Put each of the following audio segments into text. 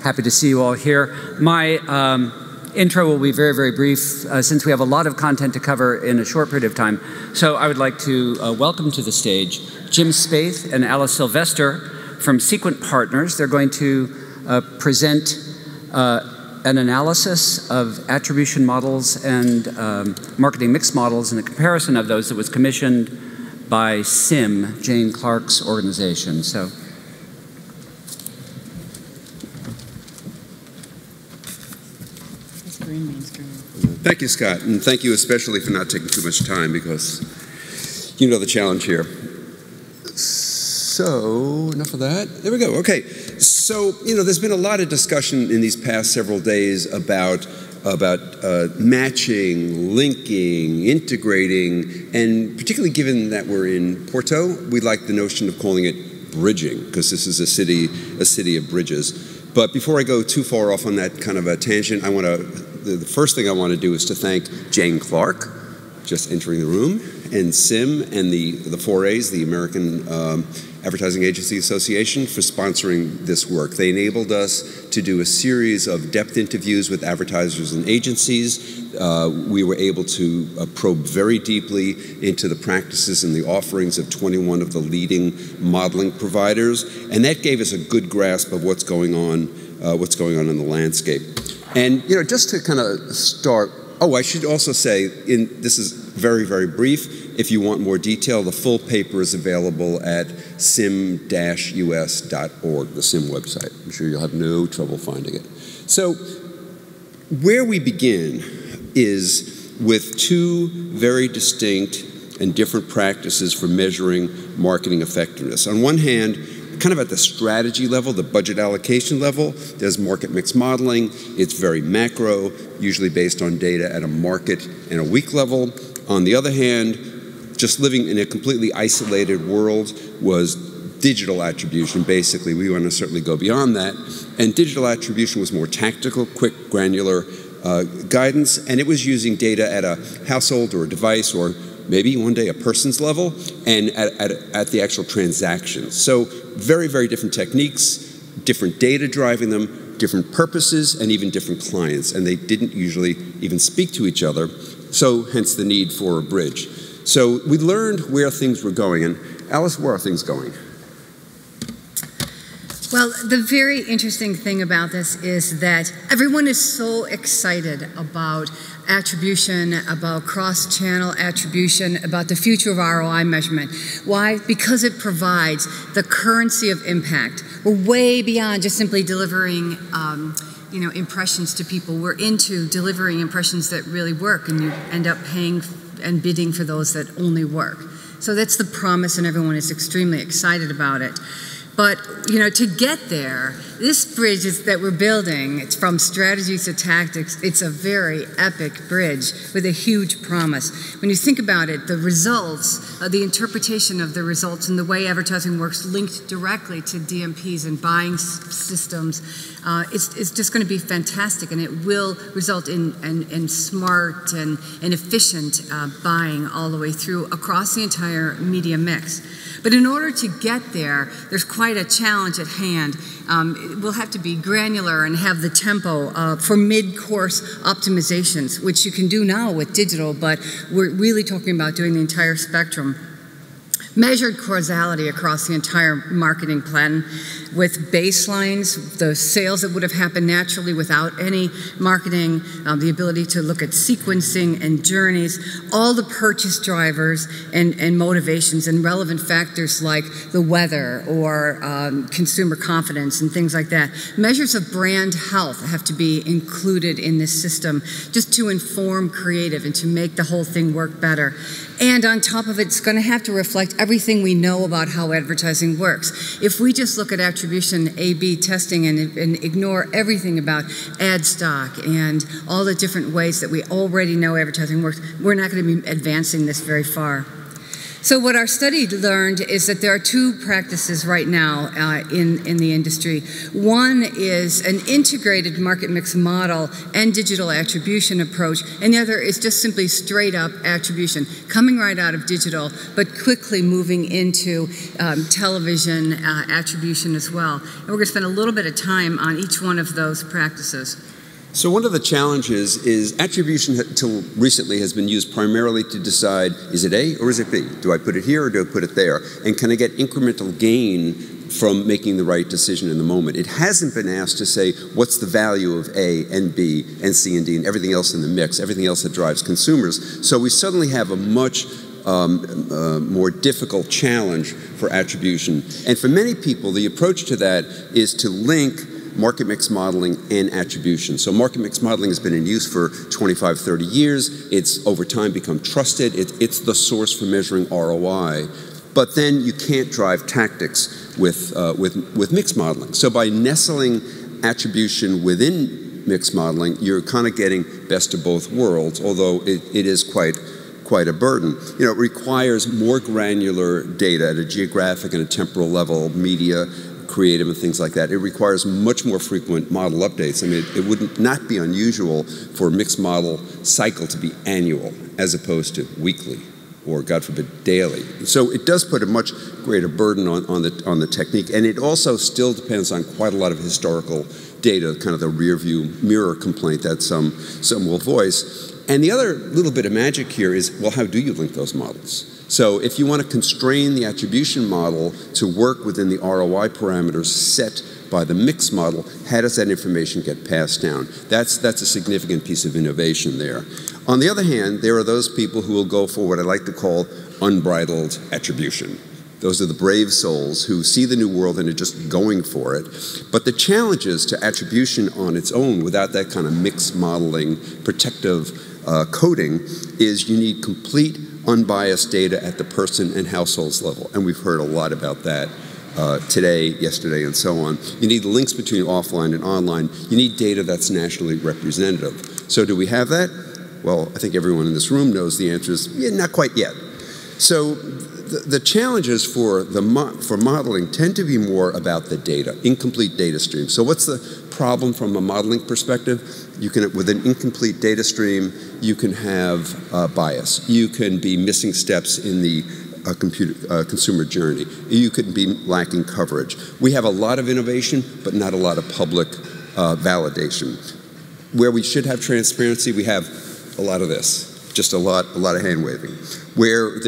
Happy to see you all here. My intro will be very, very brief since we have a lot of content to cover in a short period of time. So I would like to welcome to the stage Jim Spaeth and Alice Sylvester from Sequent Partners. They're going to present an analysis of attribution models and marketing mix models and a comparison of those that was commissioned by SIM, Jane Clark's organization. So. Thank you, Scott, and thank you especially for not taking too much time because you know the challenge here. So, enough of that. There we go. Okay. So, there's been a lot of discussion in these past several days about matching, linking, integrating, and particularly given that we're in Porto, we like the notion of calling it bridging because this is a city of bridges. But before I go too far off on that kind of a tangent, the first thing I want to do is to thank Jane Clark, just entering the room, and SIM and the 4As, the American Advertising Agency Association, for sponsoring this work. They enabled us to do a series of depth interviews with advertisers and agencies. We were able to probe very deeply into the practices and the offerings of 21 of the leading modeling providers, and that gave us a good grasp of what's going on in the landscape. And just to kind of start, I should also say, this is very, very brief. If you want more detail, the full paper is available at sim-us.org, the SIM website. I'm sure you'll have no trouble finding it. So where we begin is with two very distinct and different practices for measuring marketing effectiveness. On one hand, kind of at the strategy level, the budget allocation level, there's market mix modeling. It's very macro, usually based on data at a market and a week level. On the other hand, just living in a completely isolated world was digital attribution, basically. We want to certainly go beyond that. And digital attribution was more tactical, quick, granular guidance, and it was using data at a household or a device or maybe one day a person's level, and at the actual transactions. So very, very different techniques, different data driving them, different purposes, and even different clients. And they didn't usually even speak to each other, so hence the need for a bridge. So we learned where things were going. And Alice, where are things going? Well, the very interesting thing about this is that everyone is so excited about attribution, about cross-channel attribution, about the future of ROI measurement. Why? Because it provides the currency of impact. We're way beyond just simply delivering impressions to people. We're into delivering impressions that really work, and you end up paying and bidding for those that only work. So that's the promise, and everyone is extremely excited about it. But, to get there, this bridge that we're building, it's from strategies to tactics. It's a very epic bridge with a huge promise. When you think about it, the results, the interpretation of the results and the way advertising works linked directly to DMPs and buying systems, it's just going to be fantastic, and it will result in smart and efficient buying all the way through across the entire media mix. But in order to get there, there's quite a challenge at hand. We'll have to be granular and have the tempo for mid-course optimizations, which you can do now with digital, but we're really talking about doing the entire spectrum. Measured causality across the entire marketing plan with baselines, the sales that would have happened naturally without any marketing, the ability to look at sequencing and journeys, all the purchase drivers and motivations and relevant factors like the weather or consumer confidence and things like that. Measures of brand health have to be included in this system just to inform creative and to make the whole thing work better. And on top of it, it's going to have to reflect everything we know about how advertising works. If we just look at attribution A/B testing and ignore everything about ad stock and all the different ways that we already know advertising works, we're not going to be advancing this very far. So what our study learned is that there are two practices right now in the industry. One is an integrated market mix model and digital attribution approach, and the other is just simply straight up attribution, coming right out of digital, but quickly moving into television attribution as well. And we're going to spend a little bit of time on each one of those practices. So one of the challenges is attribution till recently has been used primarily to decide, is it A or is it B? Do I put it here or do I put it there? And can I get incremental gain from making the right decision in the moment? It hasn't been asked to say, what's the value of A and B and C and D and everything else in the mix, everything else that drives consumers. So we suddenly have a much more difficult challenge for attribution. And for many people, the approach to that is to link market mix modeling and attribution. So market mix modeling has been in use for 25, 30 years. It's over time become trusted. It's the source for measuring ROI. But then you can't drive tactics with mix modeling. So by nestling attribution within mix modeling, you're kind of getting best of both worlds, although it is quite a burden. You know, it requires more granular data at a geographic and a temporal level, media, creative and things like that. It requires much more frequent model updates. I mean, it would not be unusual for a mixed model cycle to be annual as opposed to weekly or, God forbid, daily. So it does put a much greater burden on the technique, and it also still depends on quite a lot of historical data, kind of the rear view mirror complaint that some will voice. And the other little bit of magic here is, well, how do you link those models? So if you want to constrain the attribution model to work within the ROI parameters set by the mix model, how does that information get passed down? That's a significant piece of innovation there. On the other hand, there are those people who will go for what I like to call unbridled attribution. Those are the brave souls who see the new world and are just going for it. But the challenges to attribution on its own without that kind of mix modeling protective coding is you need complete unbiased data at the person and households level. And we've heard a lot about that today, yesterday, and so on. You need links between offline and online. You need data that's nationally representative. So do we have that? Well, I think everyone in this room knows the answer is, yeah, not quite yet. So the challenges for modeling tend to be more about the data, incomplete data streams. So what's the problem from a modeling perspective? You can, with an incomplete data stream, you can have bias. You can be missing steps in the consumer journey. You could be lacking coverage. We have a lot of innovation, but not a lot of public validation. Where we should have transparency, we have a lot of this, just a lot of hand waving. Where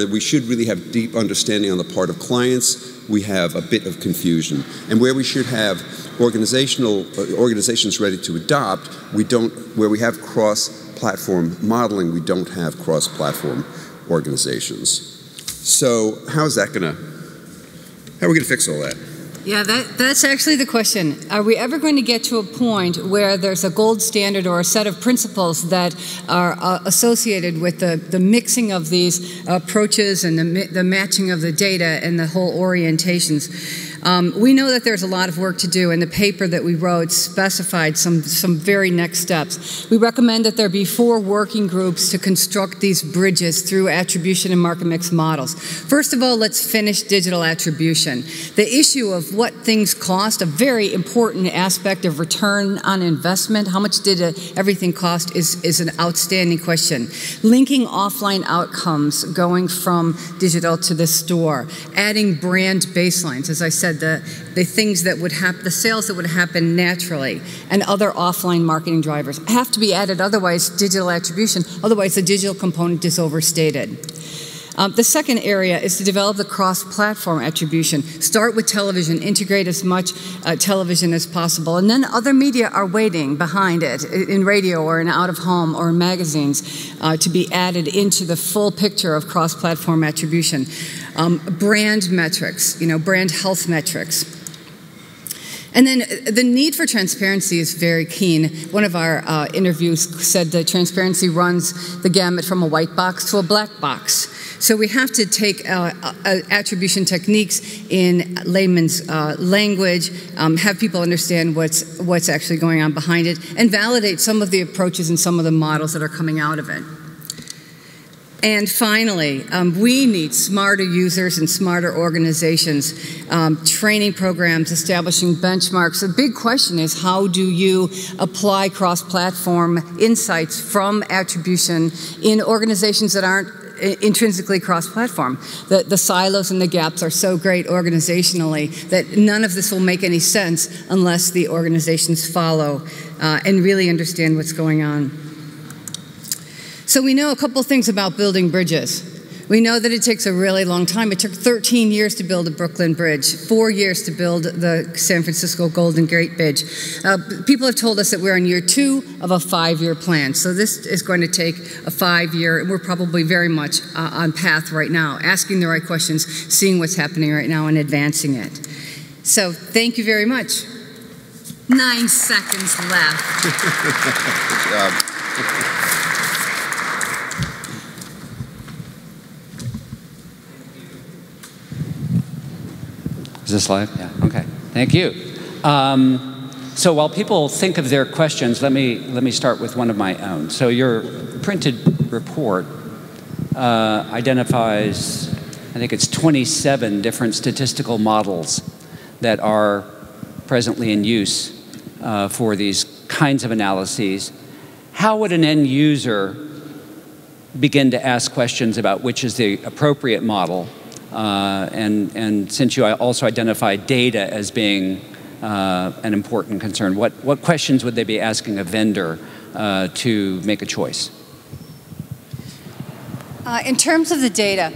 we should really have deep understanding on the part of clients, we have a bit of confusion. And where we should have organizations ready to adopt, we don't. Where we have cross-platform modeling, we don't have cross-platform organizations. So how are we going to fix all that? Yeah, that's actually the question. Are we ever going to get to a point where there's a gold standard or a set of principles that are associated with the mixing of these approaches and the matching of the data and the whole orientations? We know that there's a lot of work to do, and the paper that we wrote specified some very next steps. We recommend that there be 4 working groups to construct these bridges through attribution and market mix models. First of all, let's finish digital attribution. The issue of what things cost, a very important aspect of return on investment, how much did everything cost, is an outstanding question. Linking offline outcomes, going from digital to the store, adding brand baselines, as I said, the things that would happen, the sales that would happen naturally, and other offline marketing drivers have to be added. Otherwise, digital attribution, otherwise the digital component is overstated. The second area is to develop the cross-platform attribution. Start with television, integrate as much television as possible, and then other media are waiting behind it, in radio or in out-of-home or in magazines, to be added into the full picture of cross-platform attribution. Brand metrics, brand health metrics. And then the need for transparency is very keen. One of our interviews said that transparency runs the gamut from a white box to a black box. So we have to take attribution techniques in layman's language, have people understand what's actually going on behind it, and validate some of the approaches and some of the models that are coming out of it. And finally, we need smarter users and smarter organizations, training programs, establishing benchmarks. The big question is, how do you apply cross-platform insights from attribution in organizations that aren't intrinsically cross-platform? The silos and the gaps are so great organizationally that none of this will make any sense unless the organizations follow and really understand what's going on. So we know a couple things about building bridges. We know that it takes a really long time. It took 13 years to build the Brooklyn Bridge, 4 years to build the San Francisco Golden Gate Bridge. People have told us that we're in year 2 of a 5-year plan. So this is going to take a 5-year, and we're probably very much on path right now, asking the right questions, seeing what's happening right now, and advancing it. So thank you very much. 9 seconds left. Good job. Is this live? Yeah, okay. Thank you. So while people think of their questions, let me start with one of my own. So your printed report identifies, I think it's 27 different statistical models that are presently in use for these kinds of analyses. How would an end user begin to ask questions about which is the appropriate model? And since you also identify data as being an important concern, what questions would they be asking a vendor to make a choice? In terms of the data,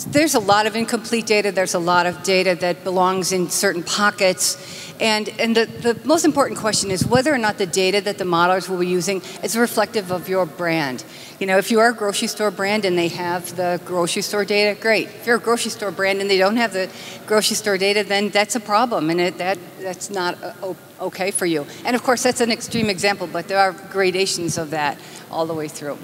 there's a lot of incomplete data. There's a lot of data that belongs in certain pockets. And the most important question is whether or not the data that the modelers will be using is reflective of your brand. You know, if you are a grocery store brand and they have the grocery store data, great. If you're a grocery store brand and they don't have the grocery store data, then that's a problem, and that's not okay for you. And of course, that's an extreme example, but there are gradations of that all the way through.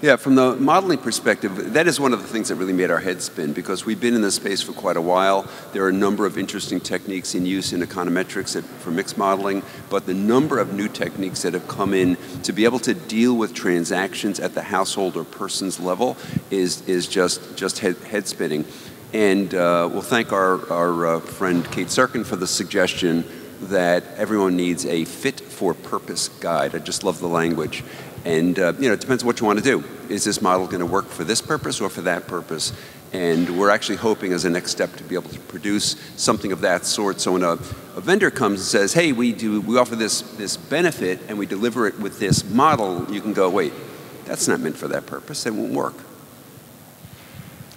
Yeah, from the modeling perspective, that is one of the things that really made our heads spin, because we've been in this space for quite a while. There are a number of interesting techniques in use in econometrics for mixed modeling, but the number of new techniques that have come in to be able to deal with transactions at the household or person's level is just head spinning. And we'll thank our friend Kate Serkin for the suggestion that everyone needs a fit-for-purpose guide. I just love the language. And you know, it depends on what you want to do. Is this model going to work for this purpose or for that purpose? And we're actually hoping as a next step to be able to produce something of that sort. So when a vendor comes and says, hey, we offer this benefit and we deliver it with this model, you can go, wait, that's not meant for that purpose. It won't work.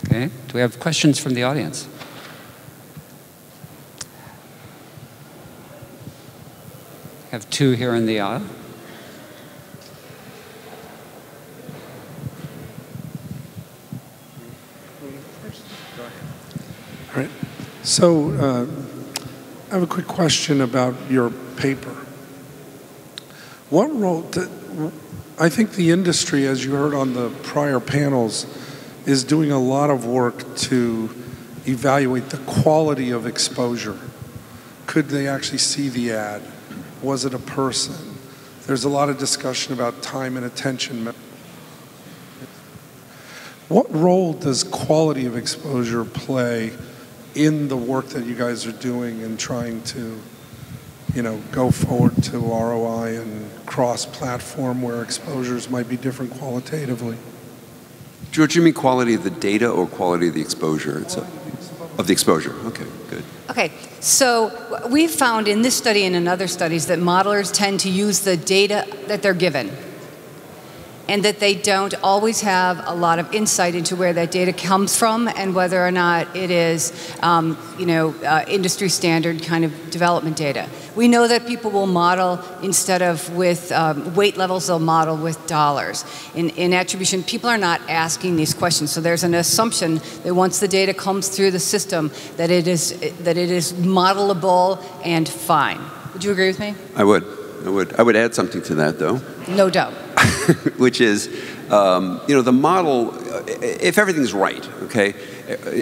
Okay. Do we have questions from the audience? I have 2 here in the aisle. All right. So I have a quick question about your paper. What role, I think the industry, as you heard on the prior panels, is doing a lot of work to evaluate the quality of exposure. Could they actually see the ad? Was it a person? There's a lot of discussion about time and attention. What role does quality of exposure play in the work that you guys are doing in trying to, you know, go forward to ROI and cross-platform where exposures might be different qualitatively? George, you mean quality of the data or quality of the exposure? Of the exposure. Okay, good. Okay, so we've found in this study and in other studies that modelers tend to use the data that they're given, and that they don't always have a lot of insight into where that data comes from and whether or not it is, industry standard kind of development data. We know that people will model instead of with weight levels, they'll model with dollars. In attribution, people are not asking these questions, so there's an assumption that once the data comes through the system, that it is modelable and fine. Would you agree with me? I would. I would add something to that, though. No doubt. Which is, the model, if everything's right, okay,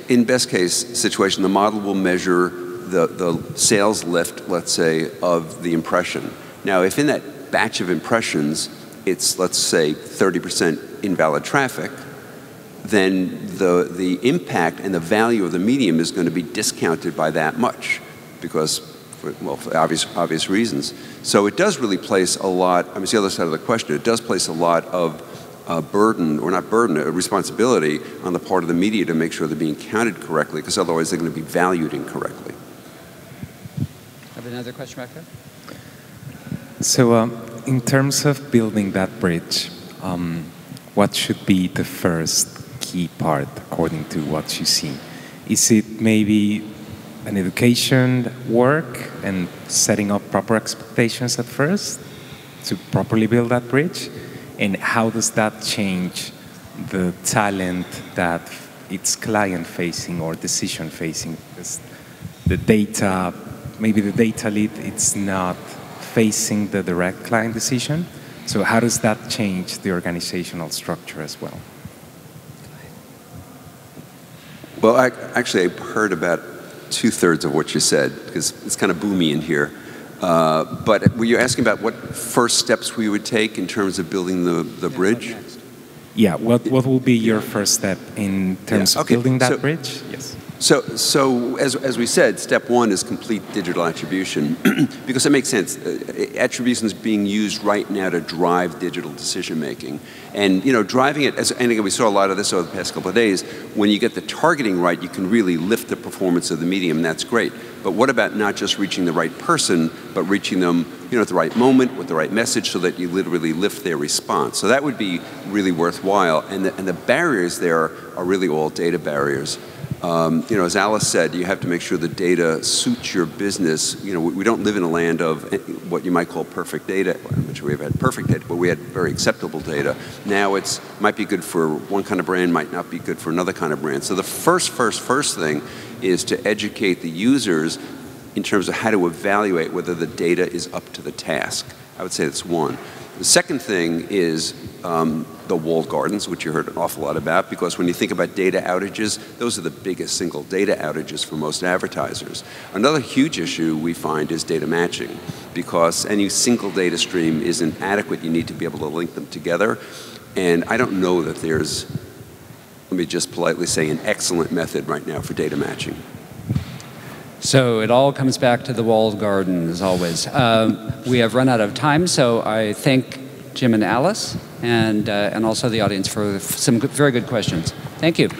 in best case situation, the model will measure the sales lift, let's say, of the impression. Now, if in that batch of impressions, it's, let's say, 30% invalid traffic, then the impact and the value of the medium is going to be discounted by that much, because, for obvious reasons. So it does really place a lot, I mean, it's the other side of the question, it does place a lot of burden, or not burden, a responsibility on the part of the media to make sure they're being counted correctly, because otherwise they're going to be valued incorrectly. Have another question back there? So in terms of building that bridge, what should be the first key part according to what you see? Is it maybe an education work and setting up proper expectations at first to properly build that bridge? And how does that change the talent that it's client-facing or decision-facing? Because the data, maybe the data lead, it's not facing the direct client decision. So how does that change the organizational structure as well? Well, actually, I heard about 2/3 of what you said, because it's kind of boomy in here. But were you asking about what first steps we would take in terms of building the bridge? Yeah, what will be your first step in terms of building that bridge? Yes. So as we said, step one is complete digital attribution, because it makes sense. Attribution is being used right now to drive digital decision making, and driving it. And again, we saw a lot of this over the past couple of days. When you get the targeting right, you can really lift the performance of the medium. And that's great. But what about not just reaching the right person, but reaching them, at the right moment with the right message, so that you literally lift their response? So that would be really worthwhile. And the barriers there are really all data barriers. As Alice said, you have to make sure the data suits your business. We don't live in a land of what you might call perfect data. I'm not sure we've had perfect data, but we had very acceptable data. Now it might be good for one kind of brand, might not be good for another kind of brand. So the first thing is to educate the users in terms of how to evaluate whether the data is up to the task. I would say that's one. The second thing is the walled gardens, which you heard an awful lot about, because when you think about data outages, those are the biggest single data outages for most advertisers. Another huge issue we find is data matching, because any single data stream isn't adequate. You need to be able to link them together. And I don't know that there's, let me just politely say, an excellent method right now for data matching. So it all comes back to the walled garden, as always. We have run out of time, so I thank Jim and Alice, and also the audience for some very good questions. Thank you.